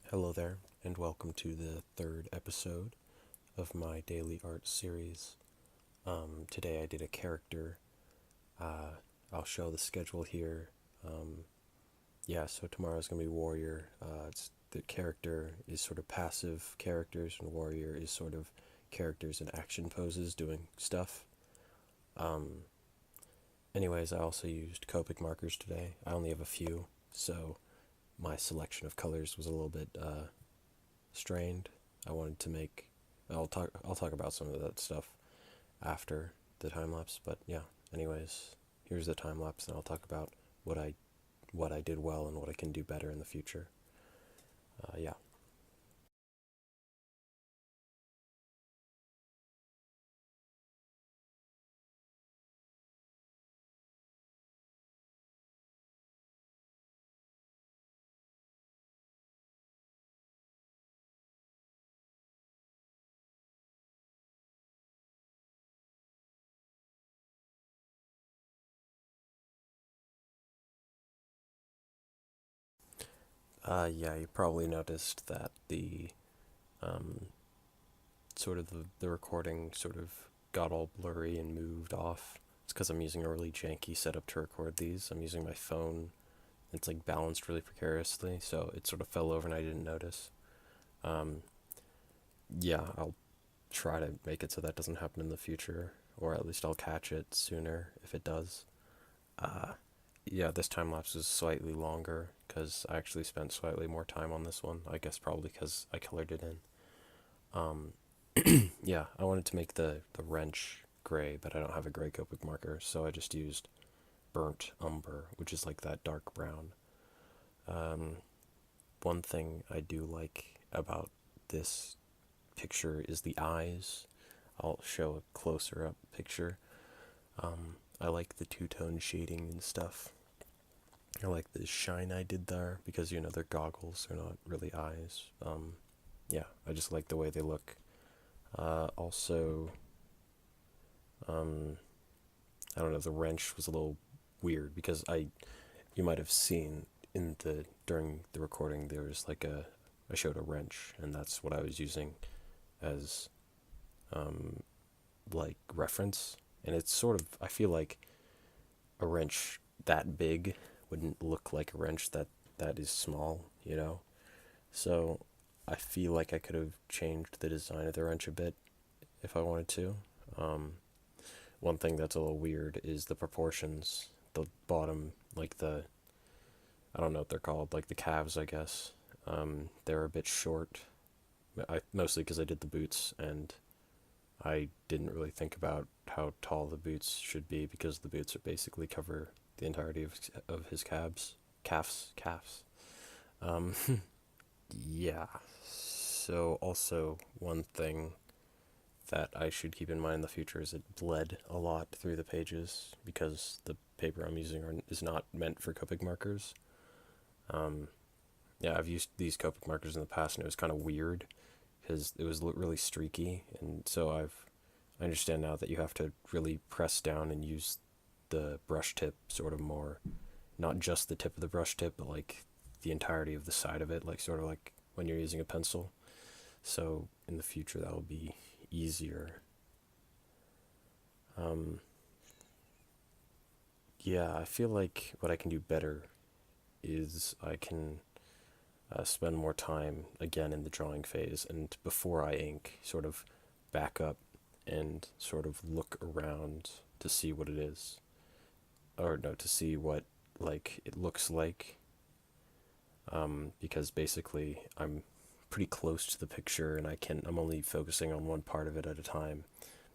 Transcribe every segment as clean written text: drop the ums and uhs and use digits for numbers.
Hello there, and welcome to the third episode of my daily art series. Today I did a character. I'll show the schedule here. So tomorrow's gonna be warrior. The character is sort of passive characters, and warrior is sort of characters in action poses doing stuff. Um, Anyways, I also used Copic markers today. I only have a few, so my selection of colors was a little bit strained. I wanted to make. I'll talk about some of that stuff after the time lapse. But yeah. Anyways, here's the time lapse, and I'll talk about what I did well and what I can do better in the future. Yeah. Yeah. You probably noticed that the um, sort of the recording sort of got all blurry and moved off. It's because I'm using a really janky setup to record these. I'm using my phone. It's like balanced really precariously, so it sort of fell over and I didn't notice. Um, yeah, I'll try to make it so that doesn't happen in the future, or at least I'll catch it sooner if it does. Uh, yeah, this time lapse is slightly longer because I actually spent slightly more time on this one. I guess probably because I colored it in. Um, yeah, I wanted to make the wrench gray, but I don't have a gray Copic marker, so I just used burnt umber, which is like that dark brown. Um, One thing I do like about this picture is the eyes. I'll show a closer up picture. I like the two-tone shading and stuff. I like the shine I did there because they're goggles, they're not really eyes. Yeah, I just like the way they look. Also, um, I don't know, the wrench was a little weird because you might have seen during the recording there was I showed a wrench, and that's what I was using as um, like reference, and it's sort of, I feel like a wrench that big wouldn't look like a wrench that is small. So I feel like I could have changed the design of the wrench a bit if I wanted to. Um, One thing that's a little weird is the proportions. The bottom, like I don't know what they're called, like the calves, I guess. They're a bit short. Mostly because I did the boots, and I didn't really think about how tall the boots should be because the boots are basically cover the entirety of his calves. Um, yeah. So also one thing that I should keep in mind in the future is it bled a lot through the pages because the paper I'm using is not meant for Copic markers. Um, yeah, I've used these Copic markers in the past and it was kind of weird because it was really streaky, and so I understand now that you have to really press down and use the brush tip sort of more, not just the tip of the brush tip, but like the entirety of the side of it, like sort of like when you're using a pencil. So in the future that will be easier. Um, yeah, I feel like what I can do better is I can spend more time again in the drawing phase, and before I ink, sort of back up and sort of look around to see what it is, or no, to see what like it looks like. Because basically I'm pretty close to the picture, and I'm only focusing on one part of it at a time.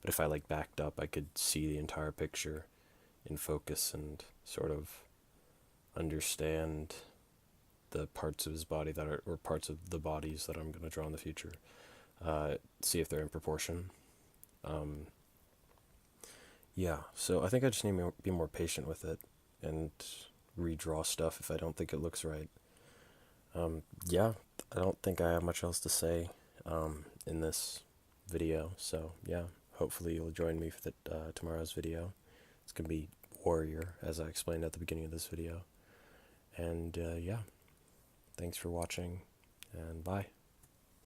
But if I like backed up, I could see the entire picture in focus and sort of understand the parts of his body or parts of the bodies that I'm going to draw in the future. See if they're in proportion. Um, yeah, so I think I just need to be more patient with it and redraw stuff if I don't think it looks right. Yeah, I don't think I have much else to say in this video. So yeah, hopefully you'll join me for tomorrow's video. It's gonna be Warrior, as I explained at the beginning of this video. And yeah, thanks for watching, and bye.